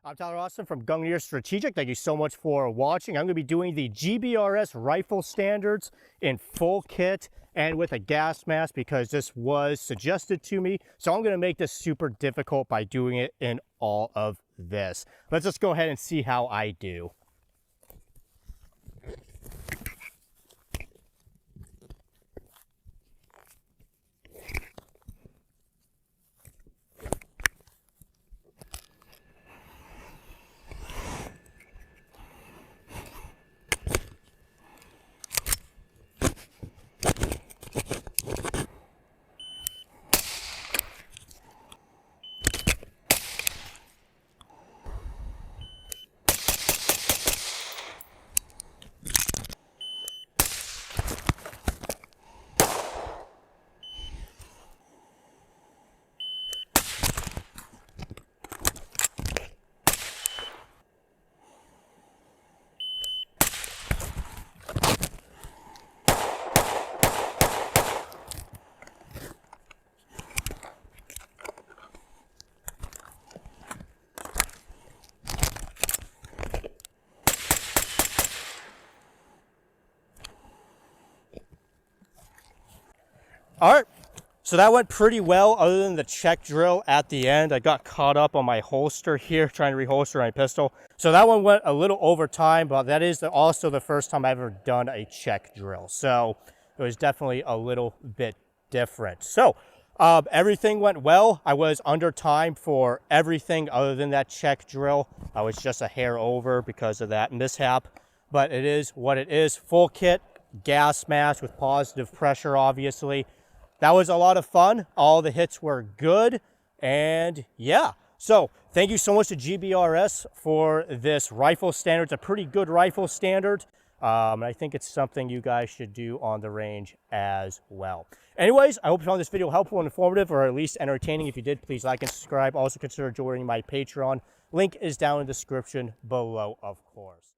I'm Tyler Austin from Gungnir Strategic. Thank you so much for watching. I'm going to be doing the GBRS rifle standards in full kit and with a gas mask because this was suggested to me. So I'm going to make this super difficult by doing it in all of this. Let's just go ahead and see how I do. All right, so that went pretty well other than the check drill at the end. I got caught up on my holster here, trying to reholster my pistol. So that one went a little over time, but that is also the first time I've ever done a check drill. So it was definitely a little bit different. So everything went well. I was under time for everything other than that check drill. I was just a hair over because of that mishap, but it is what it is. Full kit, gas mask with positive pressure, obviously. That was a lot of fun. All the hits were good. And yeah, so thank you so much to GBRS for this rifle standard. It's a pretty good rifle standard. I think it's something you guys should do on the range as well. Anyways, I hope you found this video helpful and informative, or at least entertaining. If you did, please like and subscribe. Also consider joining my Patreon. Link is down in the description below, of course.